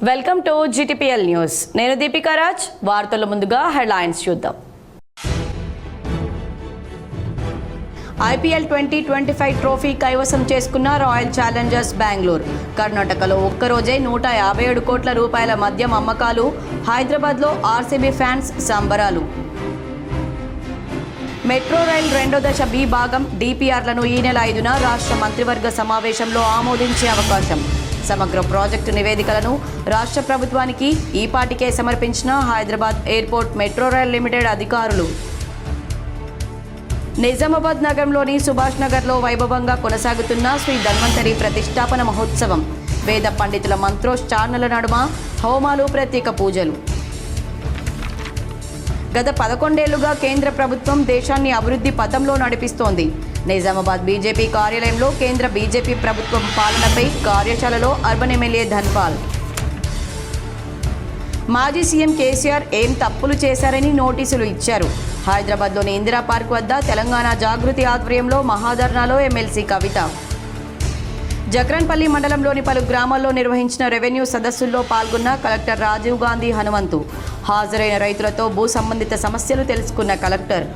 Welcome to GTPL news. నేను దీపికా రాజ్. వార్తల ముందుగా హెడ్లైన్స్ చూద్దాం. IPL 2025 ట్రోఫీ కైవసం చేసుకున్న రాయల్ ఛాలెంజర్స్ బెంగళూరు. కర్ణాటకలో ఒక్కరోజే 157 కోట్ల రూపాయల మద్యం అమ్మకాలు. హైదరాబాద్లో RCB ఫ్యాన్స్ సంబరాలు. మెట్రో రైల్ రెండో దశ B భాగం DPRలను ఈ నెల 5న రాష్ట్ర మంత్రివర్గ సమావేశంలో ఆమోదించే అవకాశం. సమగ్ర ప్రాజెక్టు నివేదికలను రాష్ట్ర ప్రభుత్వానికి ఈపాటికే సమర్పించిన Hyderabad airport metro rail limited అధికారులు. నిజామాబాద్ నగరంలోని సుభాష్ నగర్లో వైభవంగా కొనసాగుతున్న శ్రీ ధన్వంతరి ప్రతిష్టాపన మహోత్సవం. వేద పండితుల మంత్రోచ్చారణల నడుమ హోమాలు, ప్రత్యేక పూజలు. గత 11 ఏళ్లుగా కేంద్ర ప్రభుత్వం దేశాన్ని అభివృద్ధి పథంలో నడిపిస్తోంది. నిజామాబాద్ బీజేపీ కార్యాలయంలో కేంద్ర బీజేపీ ప్రభుత్వం పాలనపై కార్యశాలలో అర్బన్ ఎమ్మెల్యే ధన్పాల్. మాజీ సీఎం కేసీఆర్ ఏం తప్పులు చేశారని నోటీసులు ఇచ్చారు. హైదరాబాద్లోని ఇందిరా పార్క్ వద్ద తెలంగాణ జాగృతి ఆధ్వర్యంలో మహాధర్నాలో ఎమ్మెల్సీ కవిత. జక్రన్పల్లి మండలంలోని పలు గ్రామాల్లో నిర్వహించిన రెవెన్యూ సదస్సుల్లో పాల్గొన్న కలెక్టర్ రాజీవ్ గాంధీ హనుమంతు. హాజరైన రైతులతో భూ సంబంధిత సమస్యలు తెలుసుకున్న కలెక్టర్.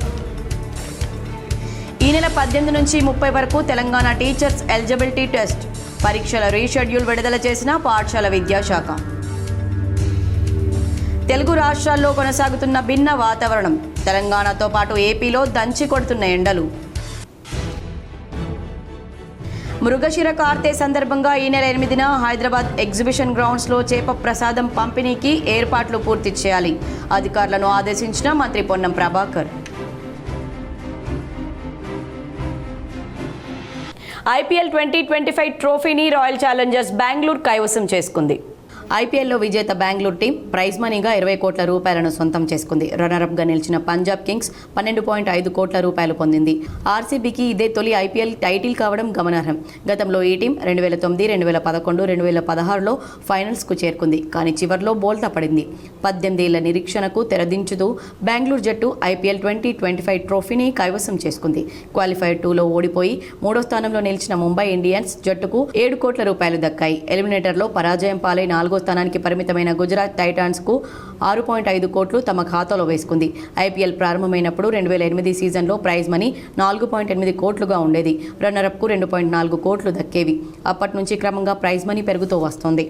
ఈ నెల 18 నుంచి 30 వరకు తెలంగాణ టీచర్స్ ఎలిజిబిలిటీ టెస్ట్ పరీక్షల రీషెడ్యూల్ విడుదల చేసిన పాఠశాల విద్యాశాఖ. తెలుగు రాష్ట్రాల్లో కొనసాగుతున్న భిన్న వాతావరణం. తెలంగాణతో పాటు ఏపీలో దంచి కొడుతున్న ఎండలు. మృగశిర కార్తె సందర్భంగా ఈ నెల 8న హైదరాబాద్ ఎగ్జిబిషన్ గ్రౌండ్స్లో చేప ప్రసాదం పంపిణీకి ఏర్పాట్లు పూర్తి చేయాలి. అధికారులను ఆదేశించిన మంత్రి పొన్నం ప్రభాకర్. IPL 2025 ట్రోఫీని రాయల్ ఛాలెంజర్స్ బెంగళూరు కైవసం చేసుకుంది. IPLలో విజేత బెంగళూరు టీం ప్రైజ్ మనీగా 20 కోట్ల రూపాయలను సొంతం చేసుకుంది. రన్నరప్గా నిలిచిన పంజాబ్ కింగ్స్ 12.5 కోట్ల రూపాయలు పొందింది. RCBకి ఇదే తొలి IPL టైటిల్ కావడం గమనార్హం. గతంలో ఈ టీం 2009, 2011, 2016లో ఫైనల్స్కు చేరుకుంది. కానీ చివర్లో బోల్తా పడింది. 18 ఏళ్ల నిరీక్షణకు తెరదించుతూ బెంగళూరు జట్టు IPL 2025 ట్రోఫీని కైవసం చేసుకుంది. క్వాలిఫైర్ 2లో ఓడిపోయి 3వ స్థానంలో నిలిచిన ముంబై ఇండియన్స్ జట్టుకు 7 కోట్ల రూపాయలు దక్కాయి. ఎలిమినేటర్లో పరాజయం పాలై 4వ స్థానానికి పరిమితమైన గుజరాత్ టైటాన్స్కు 6.5 కోట్లు తమ ఖాతాలో వేసుకుంది. IPL ప్రారంభమైనప్పుడు 2008 సీజన్లో ప్రైజ్ మనీ 4.8 కోట్లుగా ఉండేది. రన్నరప్కు 2.4 కోట్లు దక్కేవి. అప్పటి నుంచి క్రమంగా ప్రైజ్ మనీ పెరుగుతూ వస్తోంది.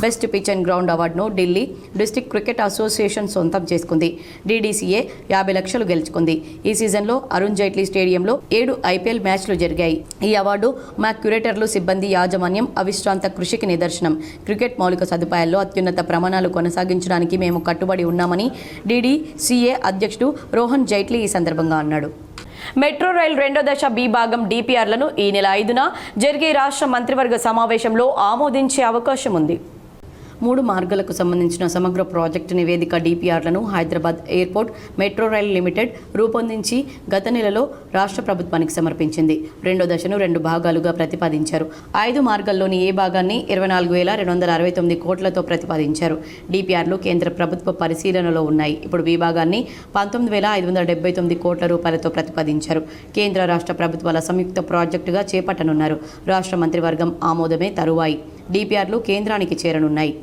బెస్ట్ పిచ్ అండ్ గ్రౌండ్ అవార్డును ఢిల్లీ డిస్ట్రిక్ట్ క్రికెట్ అసోసియేషన్ సొంతం చేసుకుంది. DDCA 50 లక్షలు గెలుచుకుంది. ఈ సీజన్లో అరుణ్ జైట్లీ స్టేడియంలో 7 IPL మ్యాచ్లు జరిగాయి. ఈ అవార్డు మా క్యూరేటర్లు, సిబ్బంది యాజమాన్యం అవిశ్రాంత కృషికి నిదర్శనం. క్రికెట్ మౌలిక సదుపాయాల్లో అత్యున్నత ప్రమాణాలు కొనసాగించడానికి మేము కట్టుబడి ఉన్నామని DDCA అధ్యక్షుడు రోహన్ జైట్లీ ఈ సందర్భంగా అన్నాడు. మెట్రో రైల్ రెండో దశ B భాగం DPRలను ఈ నెల 5న జరిగే రాష్ట్ర మంత్రివర్గ సమావేశంలో ఆమోదించే అవకాశం ఉంది. 3 మార్గాలకు సంబంధించిన సమగ్ర ప్రాజెక్టు నివేదిక DPRలను Hyderabad airport metro rail limited రూపొందించి గత నెలలో రాష్ట్ర ప్రభుత్వానికి సమర్పించింది. రెండో దశను 2 భాగాలుగా ప్రతిపాదించారు. 5 మార్గాల్లోని ఏ భాగాన్ని 24,269 కోట్లతో ప్రతిపాదించారు. DPRలు కేంద్ర ప్రభుత్వ పరిశీలనలో ఉన్నాయి. ఇప్పుడు B భాగాన్ని 19,579 కోట్ల రూపాయలతో ప్రతిపాదించారు. కేంద్ర రాష్ట్ర ప్రభుత్వాల సంయుక్త ప్రాజెక్టుగా చేపట్టనున్నారు. రాష్ట్ర మంత్రివర్గం ఆమోదమే తరువాయి DPRలు కేంద్రానికి చేరనున్నాయి.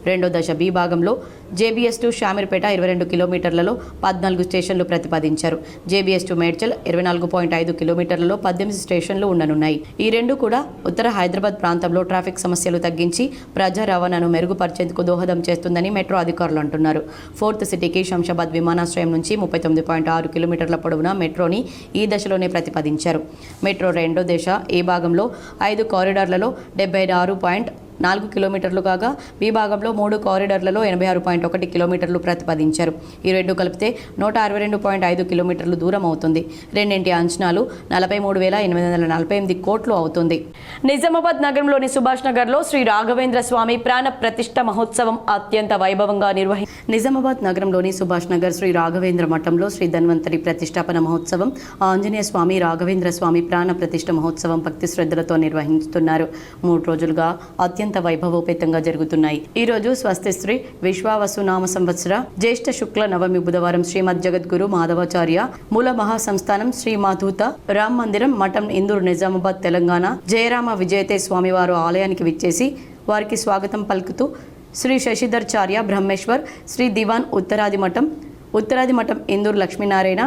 రెండో దశ B భాగంలో JBS టు షామీర్పేట 22 కిలోమీటర్లలో 14 స్టేషన్లు ప్రతిపాదించారు. JBS టు మేడ్చల్ 24.5 కిలోమీటర్లలో 18 స్టేషన్లు ఉండనున్నాయి. ఈ రెండు కూడా ఉత్తర హైదరాబాద్ ప్రాంతంలో ట్రాఫిక్ సమస్యలు తగ్గించి ప్రజా రవాణాను మెరుగుపరిచేందుకు దోహదం చేస్తుందని మెట్రో అధికారులు అంటున్నారు. 4th సిటీకి శంషాబాద్ విమానాశ్రయం నుంచి 39.6 కిలోమీటర్ల పొడవున మెట్రోని ఈ దశలోనే ప్రతిపాదించారు. మెట్రో రెండో దశ A భాగంలో 5 కారిడార్లలో 76.4 కిలోమీటర్లు కాగా B భాగంలో 3 కారిడార్లలో 86.1 కిలోమీటర్లు ప్రతిపాదించారు. ఈ రెండు కలిపితే 162.5 కిలోమీటర్లు దూరం అవుతుంది. రెండింటి అంచనాలు 43,848 కోట్లు అవుతుంది. నిజామాబాద్ నగరంలోని సుభాష్ నగర్లో శ్రీ రాఘవేంద్ర స్వామి ప్రాణ ప్రతిష్ఠ మహోత్సవం అత్యంత వైభవంగా నిజామాబాద్ నగరంలోని సుభాష్ నగర్ శ్రీ రాఘవేంద్ర మఠంలో శ్రీ ధన్వంతరి ప్రతిష్టాపన మహోత్సవం, ఆంజనేయ స్వామి, రాఘవేంద్ర స్వామి ప్రాణ ప్రతిష్ఠ మహోత్సవం భక్తి శ్రద్ధలతో నిర్వహిస్తున్నారు. 3 రోజులుగా అత్యంత వైభవోపేతంగా జరుగుతున్నాయి. ఈ రోజు స్వస్తి శ్రీ విశ్వావసు నామ సంవత్సర జ్యేష్ఠ శుక్ల నవమి బుధవారం శ్రీమద్ జగద్గురు మాధవాచార్య మూల మహాసంస్థానం శ్రీ మాధూత రామ్ మందిరం మఠం ఇందూరు నిజామాబాద్ తెలంగాణ జయరామ విజయతే స్వామివారు ఆలయానికి విచ్చేసి వారికి స్వాగతం పలుకుతూ శ్రీ శశిధర్చార్య బ్రహ్మేశ్వర్, శ్రీ దివాన్ ఉత్తరాది మఠం ఇందూరు లక్ష్మీనారాయణ,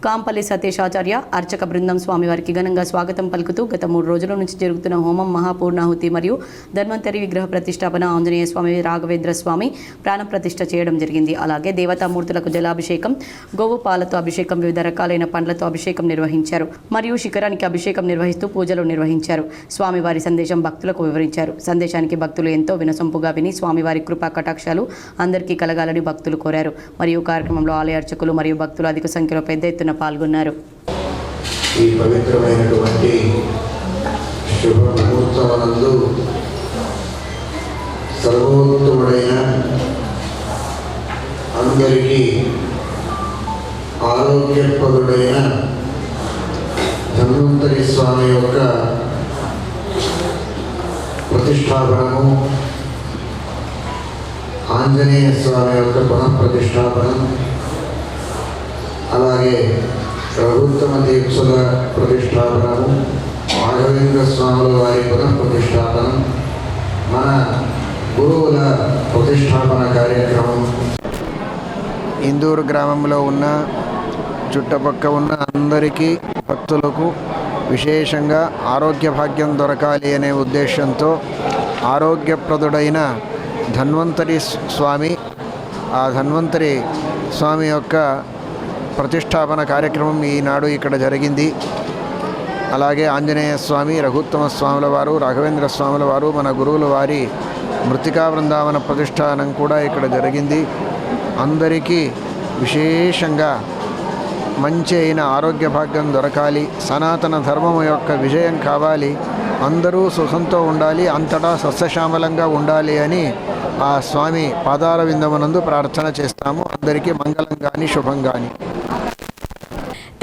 కాంపల్లి సతీశాచార్య అర్చక బృందం స్వామివారికి ఘనంగా స్వాగతం పలుకుతూ గత 3 రోజుల నుంచి జరుగుతున్న హోమం, మహాపూర్ణాహుతి మరియు ధన్వంతరి విగ్రహ ప్రతిష్టాపన, ఆంజనేయ స్వామి, రాఘవేంద్ర స్వామి ప్రాణ ప్రతిష్ఠ చేయడం జరిగింది. అలాగే దేవతామూర్తులకు జలాభిషేకం, గోవు పాలతో అభిషేకం, వివిధ రకాలైన పండ్లతో అభిషేకం నిర్వహించారు మరియు శిఖరానికి అభిషేకం నిర్వహిస్తూ పూజలు నిర్వహించారు. స్వామివారి సందేశం భక్తులకు వివరించారు. సందేశానికి భక్తులు ఎంతో వినసొంపుగా విని స్వామివారి కృపా కటాక్షాలు అందరికీ కలగాలని భక్తులు కోరారు. మరియు కార్యక్రమంలో ఆలయ అర్చకులు మరియు భక్తులు అధిక సంఖ్యలో పెద్ద ఎత్తున పాల్గొన్నారు. ఈ పవిత్రమైనటువంటి శుభ ముహూర్తమునందు సర్వోత్తముడైన అందరికీ ఆరోగ్యప్రదుడైన ధన్వంతరి స్వామి యొక్క ప్రతిష్టాపనము, ఆంజనేయ స్వామి యొక్క పునఃప్రతిష్టాపనం, అలాగే ప్రభుత్వ దీక్షల ప్రతిష్టాపనము, రాఘవేంద్ర స్వాముల వారి పునఃప్రతిష్టాపనం, మన గురువుల ప్రతిష్టాపన కార్యక్రమం ఇందూరు గ్రామంలో ఉన్న చుట్టుపక్క ఉన్న అందరికీ భక్తులకు విశేషంగా ఆరోగ్య భాగ్యం దొరకాలి అనే ఉద్దేశంతో ఆరోగ్యప్రదుడైన ధన్వంతరి స్వామి, ఆ ధన్వంతరి స్వామి యొక్క ప్రతిష్టాపన కార్యక్రమం ఈనాడు ఇక్కడ జరిగింది. అలాగే ఆంజనేయ స్వామి, రఘుత్తమ స్వాముల వారు, రాఘవేంద్ర స్వాముల వారు, మన గురువుల వారి మృతికా బృందావన ప్రతిష్టానం కూడా ఇక్కడ జరిగింది. అందరికీ విశేషంగా మంచి అయిన ఆరోగ్య భాగ్యం దొరకాలి, సనాతన ధర్మం యొక్క విజయం కావాలి, అందరూ సుఖంతో ఉండాలి, అంతటా సస్యశ్యామలంగా ఉండాలి అని ఆ స్వామి పాదార విందమునందు ప్రార్థన చేస్తాము. అందరికీ మంగళం కానీ శుభం కానీ.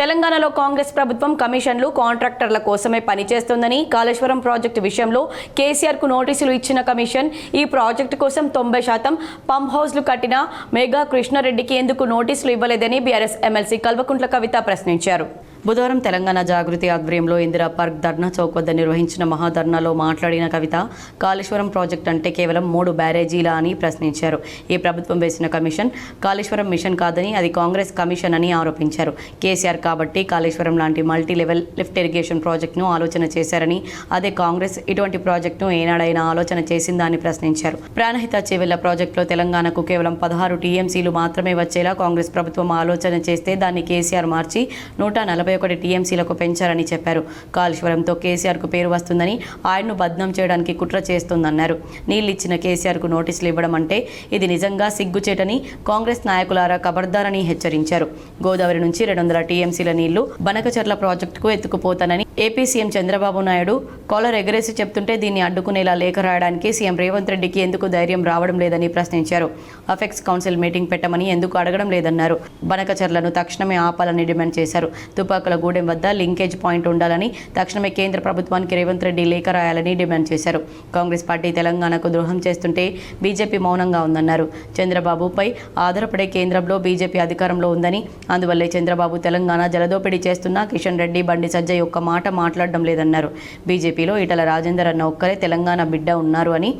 తెలంగాణలో కాంగ్రెస్ ప్రభుత్వం కమిషన్లు, కాంట్రాక్టర్ల కోసమే పనిచేస్తోందని, కాళేశ్వరం ప్రాజెక్టు విషయంలో కేసీఆర్కు నోటీసులు ఇచ్చిన కమిషన్ ఈ ప్రాజెక్టు కోసం 90% పంప్ హౌస్లు కట్టిన మేఘా కృష్ణారెడ్డికి ఎందుకు నోటీసులు ఇవ్వలేదని బీఆర్ఎస్ ఎమ్మెల్సీ కల్వకుంట్ల కవిత ప్రశ్నించారు. బుధవారం తెలంగాణ జాగృతి ఆధ్వర్యంలో ఇందిరా పార్క్ ధర్నా చౌక్ వద్ద నిర్వహించిన మహాధర్నాలో మాట్లాడిన కవిత, కాళేశ్వరం ప్రాజెక్టు అంటే కేవలం 3 బ్యారేజీలా అని ప్రశ్నించారు. ఈ ప్రభుత్వం వేసిన కమిషన్ కాళేశ్వరం మిషన్ కాదని, అది కాంగ్రెస్ కమిషన్ అని ఆరోపించారు. కేసీఆర్ కాబట్టి కాళేశ్వరం లాంటి మల్టీ లెవెల్ లిఫ్ట్ ఇరిగేషన్ ప్రాజెక్టును ఆలోచన చేశారని, అదే కాంగ్రెస్ ఇటువంటి ప్రాజెక్టును ఏనాడైనా ఆలోచన చేసిందా అని ప్రశ్నించారు. ప్రాణహిత చేవెళ్ల ప్రాజెక్టులో తెలంగాణకు కేవలం 16 టీఎంసీలు మాత్రమే వచ్చేలా కాంగ్రెస్ ప్రభుత్వం ఆలోచన చేస్తే దాన్ని కేసీఆర్ మార్చి 141 టీఎంసీలకు పెంచారని చెప్పారు. కాళేశ్వరంతో కేసీఆర్కు పేరు వస్తుందని, ఆయన్ను బద్నాం చేయడానికి కుట్ర చేస్తుందన్నారు. నీళ్లిచ్చిన కేసీఆర్కు నోటీసులు ఇవ్వడం అంటే ఇది నిజంగా సిగ్గుచేటని కాంగ్రెస్ నాయకులారా ఖబర్దారని హెచ్చరించారు. గోదావరి నుంచి 200 టీఎంసీల నీళ్లు బనకచర్ల ప్రాజెక్టుకు ఎత్తుకుపోతానని AP CM Chandrababu Naidu collar ఎగరేసి చెప్తుంటే దీన్ని అడ్డుకునేలా లేఖ రాయడానికి సీఎం రేవంత్ రెడ్డికి ఎందుకు ధైర్యం రావడం లేదని ప్రశ్నించారు. అఫెక్స్ కౌన్సిల్ మీటింగ్ పెట్టమని ఎందుకు అడగడం లేదన్నారు. బనకచర్లను తక్షణమే ఆపాలని డిమాండ్ చేశారు. తుపాకుల గూడెం వద్ద లింకేజ్ పాయింట్ ఉండాలని, తక్షణమే కేంద్ర ప్రభుత్వానికి రేవంత్ రెడ్డి లేఖ రాయాలని డిమాండ్ చేశారు. కాంగ్రెస్ పార్టీ తెలంగాణకు ద్రోహం చేస్తుంటే బీజేపీ మౌనంగా ఉందన్నారు. చంద్రబాబుపై ఆధారపడే కేంద్రంలో బీజేపీ అధికారంలో ఉందని, అందువల్లే చంద్రబాబు తెలంగాణ జలదోపిడీ చేస్తున్నా కిషన్ రెడ్డి, బండి సజ్జయ్ ఒక్క మాట మాట్లాడడం లేదన్నారు. బీజేపీలో ఈటల రాజేందర్ అన్న ఒక్కరే తెలంగాణ బిడ్డ ఉన్నారు అని,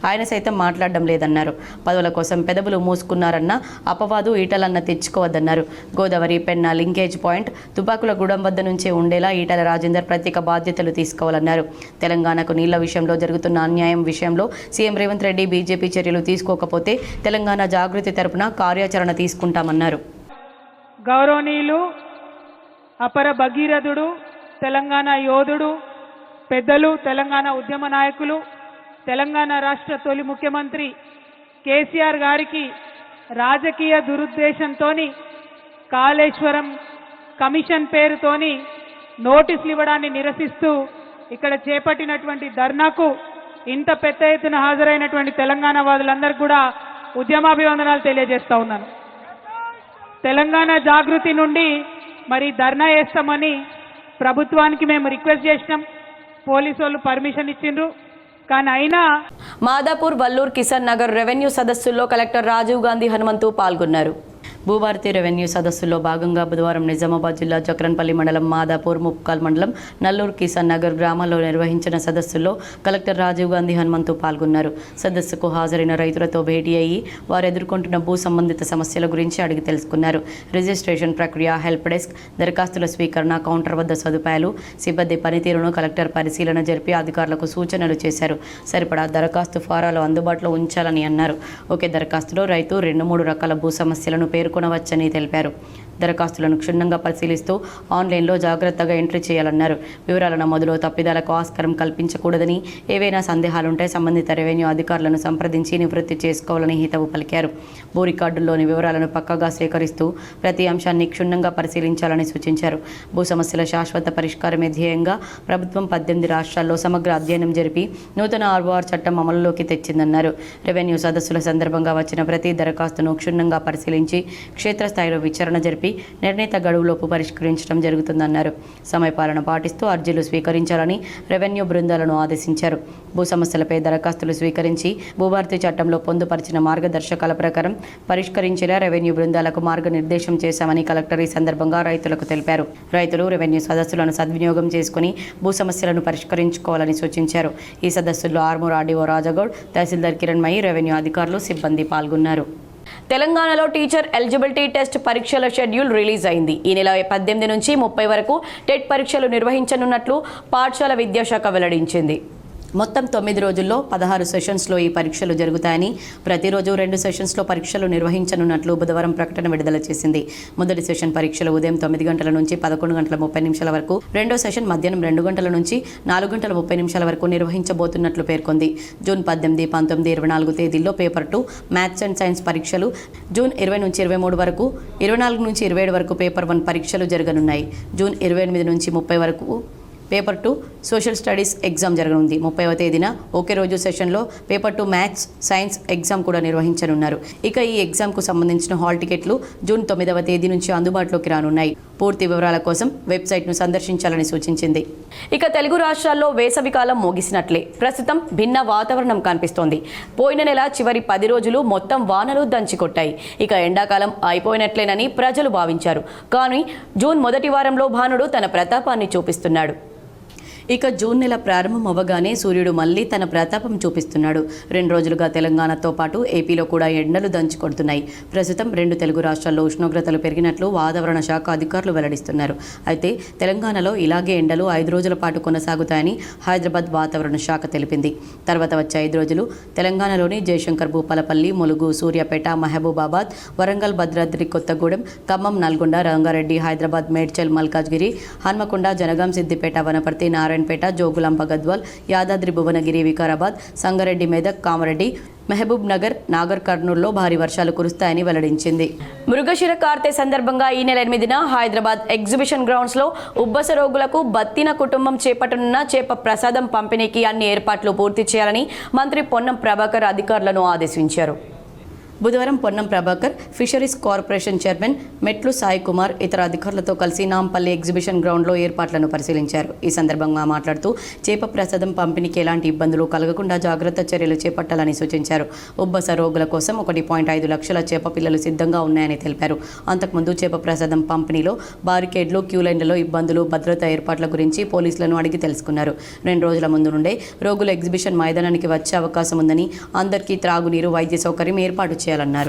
ఆయన సైతం మాట్లాడడం లేదన్నారు. పదవుల కోసం పెదవులు మూసుకున్నారన్న అపవాదు ఈటలన్న తెచ్చుకోవద్దన్నారు. గోదావరి పెన్నా లింకేజ్ పాయింట్ తుపాకుల గూడెం వద్ద నుంచే ఉండేలా ఈటల రాజేందర్ ప్రత్యేక బాధ్యతలు తీసుకోవాలన్నారు. తెలంగాణకు నీళ్ల విషయంలో జరుగుతున్న అన్యాయం విషయంలో సీఎం రేవంత్ రెడ్డి బీజేపీ చర్యలు తీసుకోకపోతే తెలంగాణ జాగృతి తరపున కార్యాచరణ తీసుకుంటామన్నారు. గౌరవనీయులు అపర భగీరథుడు, తెలంగాణ యోధుడు, పెద్దలు, తెలంగాణ ఉద్యమ నాయకులు, తెలంగాణ రాష్ట్ర తొలి ముఖ్యమంత్రి కేసీఆర్ గారికి రాజకీయ దురుద్దేశంతోని కాళేశ్వరం కమిషన్ పేరుతోని నోటీసులు ఇవ్వడాన్ని నిరసిస్తూ ఇక్కడ చేపట్టినటువంటి ధర్నాకు ఇంత పెద్ద ఎత్తున హాజరైనటువంటి తెలంగాణ వాదులందరికీ కూడా ఉద్యమాభివందనాలు తెలియజేస్తా ఉన్నాను. తెలంగాణ జాగృతి నుండి మరి ధర్నా చేస్తామని ప్రభుత్వానికి మేము రిక్వెస్ట్ చేసినాం. పోలీసు వాళ్ళు పర్మిషన్ ఇచ్చిండ్రు. కానీ అయినా మాదాపూర్, వల్లూర్, కిసాన్ నగర్ రెవెన్యూ సదస్సుల్లో కలెక్టర్ రాజీవ్ గాంధీ హనుమంతు పాల్గొన్నారు. భూభారతి రెవెన్యూ సదస్సులో భాగంగా బుధవారం నిజామాబాద్ జిల్లా జక్రన్పల్లి మండలం మాదాపూర్, ముప్కాల్ మండలం నల్లూరు, కిసాన్ నగర్ గ్రామాల్లో నిర్వహించిన సదస్సులో కలెక్టర్ రాజీవ్ గాంధీ హనుమంతు పాల్గొన్నారు. సదస్సుకు హాజరైన రైతులతో భేటీ అయ్యి వారు ఎదుర్కొంటున్న భూ సంబంధిత సమస్యల గురించి అడిగి తెలుసుకున్నారు. రిజిస్ట్రేషన్ ప్రక్రియ, హెల్ప్ డెస్క్, దరఖాస్తుల స్వీకరణ, కౌంటర్ వద్ద సదుపాయాలు, సిబ్బంది పనితీరును కలెక్టర్ పరిశీలన జరిపి అధికారులకు సూచనలు చేశారు. సరిపడా దరఖాస్తు ఫారాలు అందుబాటులో ఉంచాలని అన్నారు. ఒకే దరఖాస్తులో రైతు 2-3 రకాల భూ సమస్యలను పేర్కొనవచ్చని తెలిపారు. దరఖాస్తులను క్షుణ్ణంగా పరిశీలిస్తూ ఆన్లైన్లో జాగ్రత్తగా ఎంట్రీ చేయాలన్నారు. వివరాల నమోదులో తప్పిదాలకు ఆస్కారం కల్పించకూడదని, ఏవైనా సందేహాలుంటే సంబంధిత రెవెన్యూ అధికారులను సంప్రదించి నివృత్తి చేసుకోవాలని హితవు పలికారు. భూ రికార్డుల్లోని వివరాలను పక్కగా సేకరిస్తూ ప్రతి అంశాన్ని క్షుణ్ణంగా పరిశీలించాలని సూచించారు. భూ సమస్యల శాశ్వత పరిష్కారమే ధ్యేయంగా ప్రభుత్వం 18 రాష్ట్రాల్లో సమగ్ర అధ్యయనం జరిపి నూతన ROR చట్టం అమలులోకి తెచ్చిందన్నారు. రెవెన్యూ సదస్సుల సందర్భంగా వచ్చిన ప్రతి దరఖాస్తును క్షుణ్ణంగా పరిశీలించి క్షేత్రస్థాయిలో విచారణ జరిపి నిర్ణీత గడువులోపు పరిష్కరించడం జరుగుతుందన్నారు. సమయపాలన పాటిస్తూ అర్జీలు స్వీకరించాలని రెవెన్యూ బృందాలను ఆదేశించారు. భూ సమస్యలపై దరఖాస్తులు స్వీకరించి భూభారతి చట్టంలో పొందుపరిచిన మార్గదర్శకాల ప్రకారం పరిష్కరించేలా రెవెన్యూ బృందాలకు మార్గనిర్దేశం చేశామని కలెక్టర్ ఈ సందర్భంగా రైతులకు తెలిపారు. రైతులు రెవెన్యూ సదస్సులను సద్వినియోగం చేసుకుని భూ సమస్యలను పరిష్కరించుకోవాలని సూచించారు. ఈ సదస్సుల్లో ఆర్మూర్ RDO రాజగౌడ్, తహసీల్దార్ కిరణ్మయి, రెవెన్యూ అధికారులు, సిబ్బంది పాల్గొన్నారు. తెలంగాణలో టీచర్ ఎలిజిబిలిటీ టెస్ట్ పరీక్షల షెడ్యూల్ రిలీజ్ అయింది. ఈ నెల 18 నుంచి 30 వరకు టెట్ పరీక్షలు నిర్వహించనున్నట్లు పాఠశాల విద్యాశాఖ వెల్లడించింది. మొత్తం 9 రోజుల్లో 16 సెషన్స్లో ఈ పరీక్షలు జరుగుతాయని, ప్రతిరోజు 2 సెషన్స్లో పరీక్షలు నిర్వహించనున్నట్లు బుధవారం ప్రకటన విడుదల చేసింది. మొదటి సెషన్ పరీక్షలు ఉదయం 9 గంటల నుంచి 11 గంటల 30 నిమిషాల వరకు, రెండో సెషన్ మధ్యాహ్నం 2 గంటల నుంచి 4 గంటల 30 నిమిషాల వరకు నిర్వహించబోతున్నట్లు పేర్కొంది. జూన్ 18, 19, 24 తేదీల్లో పేపర్ 2 మ్యాథ్స్ అండ్ సైన్స్ పరీక్షలు, జూన్ 20 నుంచి 23 వరకు, 24 నుంచి 27 వరకు పేపర్ 1 పరీక్షలు జరగనున్నాయి. జూన్ 28 నుంచి 30 వరకు పేపర్ 2 సోషల్ స్టడీస్ ఎగ్జామ్ జరగనుంది. 30వ తేదీన ఒకే రోజు సెషన్లో పేపర్ 2 మ్యాథ్స్, సైన్స్ ఎగ్జామ్ కూడా నిర్వహించనున్నారు. ఇక ఈ ఎగ్జామ్కు సంబంధించిన హాల్ టికెట్లు జూన్ 9వ తేదీ నుంచి అందుబాటులోకి రానున్నాయి. పూర్తి వివరాల కోసం వెబ్సైట్ను సందర్శించాలని సూచించింది. ఇక తెలుగు రాష్ట్రాల్లో వేసవికాలం ముగిసినట్లే ప్రస్తుతం భిన్న వాతావరణం కనిపిస్తోంది. పోయిన నెల చివరి 10 రోజులు మొత్తం వానలు దంచికొట్టాయి. ఇక ఎండాకాలం అయిపోయినట్లేనని ప్రజలు భావించారు. కానీ జూన్ మొదటి వారంలో భానుడు తన ప్రతాపాన్ని చూపిస్తున్నాడు. ఇక జూన్ నెల ప్రారంభం అవ్వగానే సూర్యుడు మళ్లీ తన ప్రతాపం చూపిస్తున్నాడు. 2 రోజులుగా తెలంగాణతో పాటు ఏపీలో కూడా ఎండలు దంచుకొడుతున్నాయి. ప్రస్తుతం 2 తెలుగు రాష్ట్రాల్లో ఉష్ణోగ్రతలు పెరిగినట్లు వాతావరణ శాఖ అధికారులు వెల్లడిస్తున్నారు. అయితే తెలంగాణలో ఇలాగే ఎండలు 5 రోజుల పాటు కొనసాగుతాయని హైదరాబాద్ వాతావరణ శాఖ తెలిపింది. తర్వాత వచ్చే 5 రోజులు తెలంగాణలోని జయశంకర్, భూపాలపల్లి, ములుగు, సూర్యాపేట, మహబూబాబాద్, వరంగల్, భద్రాద్రి కొత్తగూడెం, ఖమ్మం, నల్గొండ, రంగారెడ్డి, హైదరాబాద్, మేడ్చల్, మల్కాజ్గిరి, హన్మకొండ, జనగాం, సిద్దిపేట, వనపర్తి, నారాయణపేట, జోగులాంబ, గద్వాల్, యాదాద్రి, భువనగిరి, వికారాబాద్, సంగారెడ్డి, మెదక్, కామారెడ్డి, మహబూబ్ నగర్, నాగర్ కర్నూల్లో భారీ వర్షాలు కురుస్తాయని వెల్లడించింది. మృగశిర కార్తె సందర్భంగా ఈ నెల 8న హైదరాబాద్ ఎగ్జిబిషన్ గ్రౌండ్స్లో ఉబ్బస రోగులకు బత్తిన కుటుంబం చేపట్టనున్న చేప ప్రసాదం పంపిణీకి అన్ని ఏర్పాట్లు పూర్తి చేయాలని మంత్రి పొన్నం ప్రభాకర్ అధికారులను ఆదేశించారు. బుధవారం Ponnam Prabhakar fisheries corporation chairman మెట్లు సాయి కుమార్ ఇతర అధికారులతో కలిసి నాంపల్లి ఎగ్జిబిషన్ గ్రౌండ్లో ఏర్పాట్లను పరిశీలించారు. ఈ సందర్భంగా మాట్లాడుతూ చేప ప్రసాదం పంపిణీకి ఎలాంటి ఇబ్బందులు కలగకుండా జాగ్రత్త చర్యలు చేపట్టాలని సూచించారు. ఉబ్బస రోగుల కోసం 1.5 లక్షల చేప పిల్లలు సిద్ధంగా ఉన్నాయని తెలిపారు. అంతకుముందు చేప ప్రసాదం పంపిణీలో బారికేడ్లు, క్యూలైన్లలో ఇబ్బందులు, భద్రతా ఏర్పాట్ల గురించి పోలీసులను అడిగి తెలుసుకున్నారు. 2 రోజుల ముందు నుండే రోగులు ఎగ్జిబిషన్ మైదానానికి వచ్చే అవకాశం ఉందని, అందరికీ త్రాగునీరు, వైద్య సౌకర్యం ఏర్పాటు చేయాలన్నారు.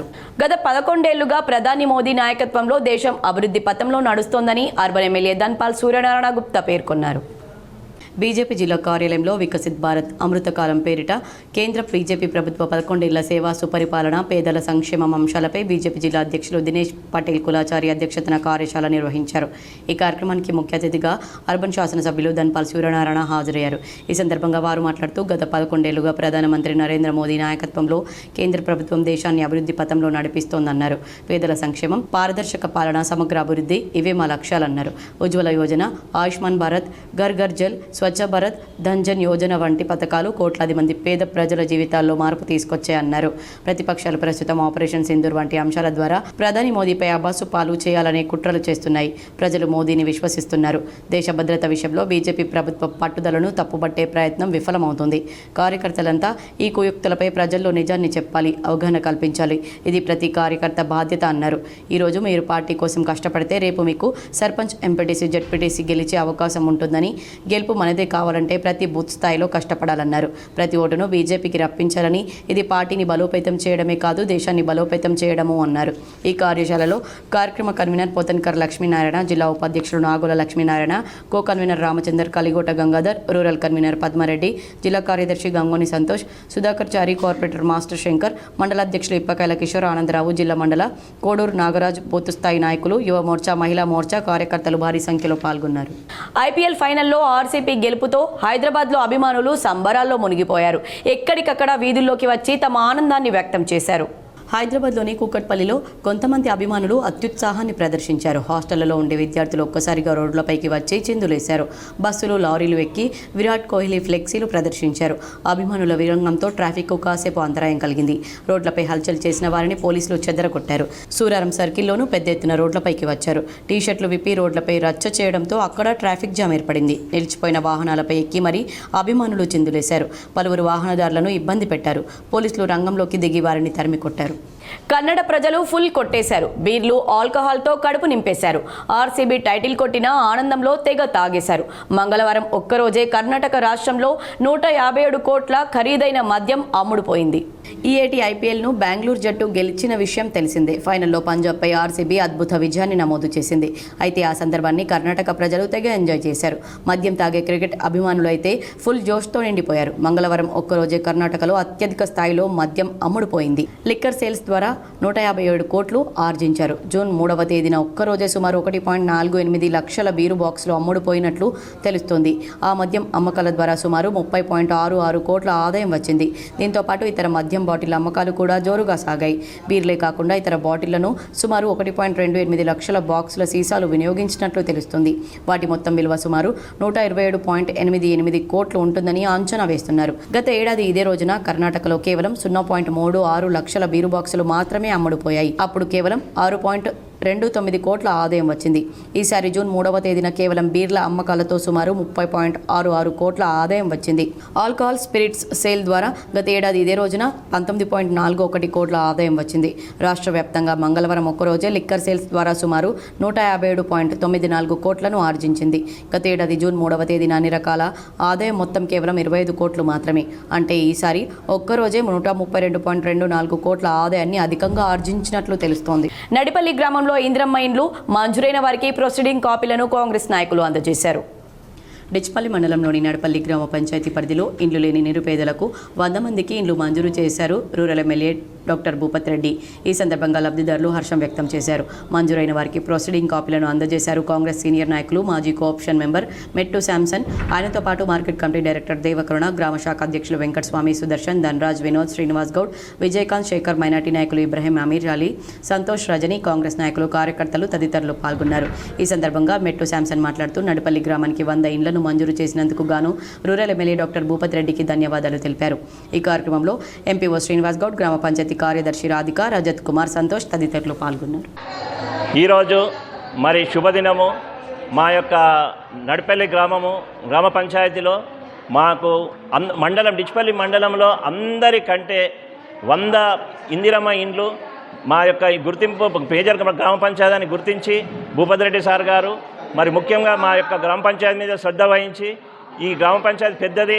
గత 11 ఏళ్లుగా ప్రధాని మోదీ నాయకత్వంలో దేశం అభివృద్ధి పథంలో నడుస్తోందని అర్బన్ ఎమ్మెల్యే ధన్పాల్ సూర్యనారాయణ గుప్తా పేర్కొన్నారు. బీజేపీ జిల్లా కార్యాలయంలో వికసిత్ భారత్ అమృతకాలం పేరిట కేంద్ర బీజేపీ ప్రభుత్వ 11 ఏళ్ల సేవా, సుపరిపాలన, పేదల సంక్షేమం అంశాలపై బీజేపీ జిల్లా అధ్యక్షులు దినేష్ పటేల్ కులాచారి అధ్యక్షతన కార్యశాల నిర్వహించారు. ఈ కార్యక్రమానికి ముఖ్య అతిథిగా అర్బన్ శాసనసభ్యులు ధన్పాల్ సూర్యనారాయణ హాజరయ్యారు. ఈ సందర్భంగా వారు మాట్లాడుతూ గత 11 ఏళ్లుగా ప్రధానమంత్రి నరేంద్ర మోదీ నాయకత్వంలో కేంద్ర ప్రభుత్వం దేశాన్ని అభివృద్ధి పథంలో నడిపిస్తోందన్నారు. పేదల సంక్షేమం, పారదర్శక పాలన, సమగ్ర అభివృద్ధి ఇవే మా లక్ష్యాలన్నారు. ఉజ్వల యోజన, ఆయుష్మాన్ భారత్, ఘర్ ఘర్ జల్, స్వచ్ఛ భారత్, ధన్ జన్ యోజన వంటి పథకాలు కోట్లాది మంది పేద ప్రజల జీవితాల్లో మార్పు తీసుకొచ్చాయన్నారు. ప్రతిపక్షాలు ప్రస్తుతం ఆపరేషన్ సింధూర్ వంటి అంశాల ద్వారా ప్రధాని మోదీపై అబాసు పాలు చేయాలనే కుట్రలు చేస్తున్నాయి. ప్రజలు మోదీని విశ్వసిస్తున్నారు. దేశ భద్రత విషయంలో బీజేపీ ప్రభుత్వ పట్టుదలను తప్పుబట్టే ప్రయత్నం విఫలమవుతుంది. కార్యకర్తలంతా ఈ కుయుక్తులపై ప్రజల్లో నిజాన్ని చెప్పాలి, అవగాహన కల్పించాలి. ఇది ప్రతి కార్యకర్త బాధ్యత అన్నారు. ఈరోజు మీరు పార్టీ కోసం కష్టపడితే రేపు మీకు సర్పంచ్, ఎంపీటీసీ, జెడ్పీటీసీ గెలిచే అవకాశం ఉంటుందని, గెలుపు మనదే కావాలంటే ప్రతి బూత్ స్థాయిలో కష్టపడాలన్నారు. ప్రతి ఓటును బీజేపీకి రప్పించాలని, ఇది పార్టీని బలోపేతం చేయడమే కాదు దేశాన్ని బలోపేతం చేయడము అన్నారు. ఈ కార్యశాలలో కార్యక్రమ కన్వీనర్ పోతన్కర్ లక్ష్మీనారాయణ, జిల్లా ఉపాధ్యక్షులు Nagula Lakshminarayana, co convener Ramachander, Kaligota Gangadhar, rural convener Padmareddy, జిల్లా కార్యదర్శి గంగోని సంతోష్, సుధాకర్ చారి, కార్పొరేటర్ మాస్టర్ శంకర్, మండల అధ్యక్షులు ఇప్పకాయల కిషోర్, ఆనందరావు, జిల్లా మండల కోడూరు నాగరాజ్, బూత్ స్థాయి నాయకులు, యువ మోర్చా, మహిళా మోర్చా కార్యకర్తలు భారీ సంఖ్యలో పాల్గొన్నారు. ఐపీఎల్ ఫైనల్లో ఆర్సీబీ గెలుపుతో హైదరాబాద్లో అభిమానులు సంబరాల్లో మునిగిపోయారు. ఎక్కడికక్కడ వీధుల్లోకి వచ్చి తమ ఆనందాన్ని వ్యక్తం చేశారు. హైదరాబాద్లోని కూకట్పల్లిలో కొంతమంది అభిమానులు అత్యుత్సాహాన్ని ప్రదర్శించారు. హాస్టళ్లలో ఉండే విద్యార్థులు ఒక్కసారిగా రోడ్లపైకి వచ్చి చిందులేశారు. బస్సులు, లారీలు ఎక్కి విరాట్ కోహ్లీ ఫ్లెక్సీలు ప్రదర్శించారు. అభిమానుల విరంగంతో ట్రాఫిక్కు కాసేపు అంతరాయం కలిగింది. రోడ్లపై హల్చల్ చేసిన వారిని పోలీసులు చెదరగొట్టారు. సూరారం సర్కిల్లోనూ పెద్ద ఎత్తున రోడ్లపైకి వచ్చారు. టీషర్ట్లు విప్పి రోడ్లపై రచ్చ చేయడంతో అక్కడ ట్రాఫిక్ జామ్ ఏర్పడింది. నిలిచిపోయిన వాహనాలపై ఎక్కి మరీ అభిమానులు చిందులేశారు. పలువురు వాహనదారులను ఇబ్బంది పెట్టారు. పోలీసులు రంగంలోకి దిగి వారిని తరిమి కొట్టారు. కన్నడ ప్రజలు ఫుల్ కొట్టేశారు. బీర్లు, ఆల్కహాల్తో కడుపు నింపేశారు. ఆర్సీబీ టైటిల్ కొట్టిన ఆనందంలో తెగ తాగేశారు. మంగళవారం ఒక్కరోజే కర్ణాటక రాష్ట్రంలో 157 కోట్ల ఖరీదైన మద్యం అమ్ముడుపోయింది. ఈ ఏటి ఐపీఎల్ను బెంగళూరు జట్టు గెలిచిన విషయం తెలిసిందే. ఫైనల్లో పంజాబ్పై ఆర్సీబీ అద్భుత విజయాన్ని నమోదు చేసింది. అయితే ఆ సందర్భాన్ని కర్ణాటక ప్రజలు తెగ ఎంజాయ్ చేశారు. మద్యం తాగే క్రికెట్ అభిమానులు అయితే ఫుల్ జోష్తో నిండిపోయారు. మంగళవారం ఒక్కరోజే కర్ణాటకలో అత్యధిక స్థాయిలో మద్యం అమ్ముడుపోయింది. లిక్కర్ సేల్స్ ద్వారా 157 కోట్లు ఆర్జించారు. జూన్ 3వ తేదీన ఒక్కరోజే సుమారు 1.48 లక్షల బీరు బాక్సులు అమ్ముడుపోయినట్లు తెలుస్తోంది. ఆ మద్యం అమ్మకాల ద్వారా సుమారు 30.66 కోట్ల ఆదాయం వచ్చింది. దీంతో పాటు ఇతర మద్యం బాటిల్ అమ్మకాలు కూడా జోరుగా సాగాయి. బీర్లే కాకుండా ఇతర బాటిళ్లను సుమారు 1.28 లక్షల బాక్సుల సీసాలు వినియోగించినట్లు తెలుస్తుంది. వాటి మొత్తం విలువ సుమారు 127.88 కోట్లు ఉంటుందని అంచనా వేస్తున్నారు. గత ఏడాది ఇదే రోజున కర్ణాటకలో కేవలం 0.36 లక్షల బీరు బాక్సులు మాత్రమే అమ్ముడుపోయాయి. అప్పుడు కేవలం 6.29 కోట్ల ఆదాయం వచ్చింది. ఈసారి జూన్ 3వ తేదీన కేవలం బీర్ల అమ్మకాలతో సుమారు 30.66 కోట్ల ఆదాయం వచ్చింది. ఆల్కహాల్, స్పిరిట్స్ సేల్ ద్వారా గత ఏడాది ఇదే రోజున 19.41 కోట్ల ఆదాయం వచ్చింది. రాష్ట్ర వ్యాప్తంగా మంగళవారం ఒక్కరోజే లిక్కర్ సేల్స్ ద్వారా సుమారు 157.94 కోట్లను ఆర్జించింది. గత ఏడాది జూన్ 3వ తేదీన అన్ని రకాల ఆదాయం మొత్తం కేవలం 25 కోట్లు మాత్రమే. అంటే ఈసారి ఒక్కరోజే 132.24 కోట్ల ఆదాయాన్ని అధికంగా ఆర్జించినట్లు తెలుస్తోంది. నడిపల్లి గ్రామంలో ఇంద్రమ్మ ఇండ్లు మంజూరైన వారికి ప్రొసీడింగ్ కాపీలను కాంగ్రెస్ నాయకులు అందజేశారు. డిచ్పల్లి మండలంలోని నడపల్లి గ్రామ పంచాయతీ పరిధిలో ఇండ్లు లేని నిరుపేదలకు 100 మందికి ఇండ్లు మంజూరు చేశారు rural MLA doctor Bhupath Reddy. ఈ సందర్భంగా లబ్ధిదారులు హర్షం వ్యక్తం చేశారు. మంజూరైన వారికి ప్రొసీడింగ్ కాపీలను అందజేశారు కాంగ్రెస్ సీనియర్ నాయకులు, మాజీ కోఆప్షన్ మెంబర్ మెట్టు శాంసన్, ఆయనతో పాటు మార్కెట్ కమిటీ డైరెక్టర్ దేవకరుణ, గ్రామ శాఖ అధ్యక్షులు వెంకటస్వామి, సుదర్శన్, ధనరాజ్, వినోద్, శ్రీనివాస్ గౌడ్, విజయకాంత్, శేఖర్, మైనార్టీ నాయకులు ఇబ్రహీం, అమీర్ అలీ, సంతోష్, రజని, కాంగ్రెస్ నాయకులు, కార్యకర్తలు తదితరులు పాల్గొన్నారు. ఈ సందర్భంగా మెట్టు శాంసన్ మాట్లాడుతూ నడపల్లి గ్రామానికి 100 ఇండ్లను మంజూరు చేసినందుకు గాను రూరల్ ఎమ్మెల్యే డాక్టర్ భూపత్ రెడ్డికి ధన్యవాదాలు తెలిపారు. ఈ కార్యక్రమంలో ఎంపీఓ శ్రీనివాస్ గౌడ్, గ్రామ పంచాయతీ కార్యదర్శి రాధిక, రజత్ కుమార్, సంతోష్ తదితరులు పాల్గొన్నారు. ఈరోజు మరి శుభదినము. మా యొక్క నడపల్లి గ్రామ పంచాయతీలో మాకు మండలం డిచ్పల్లి మండలంలో అందరికంటే 100 ఇందిరమ్మ ఇండ్లు మా యొక్క గుర్తింపు పేజర్ గ్రామ పంచాయతీని గుర్తించి భూపత్ రెడ్డి సార్ గారు మరి ముఖ్యంగా మా యొక్క గ్రామ పంచాయతీ మీద శ్రద్ధ వహించి ఈ గ్రామ పంచాయతీ పెద్దది,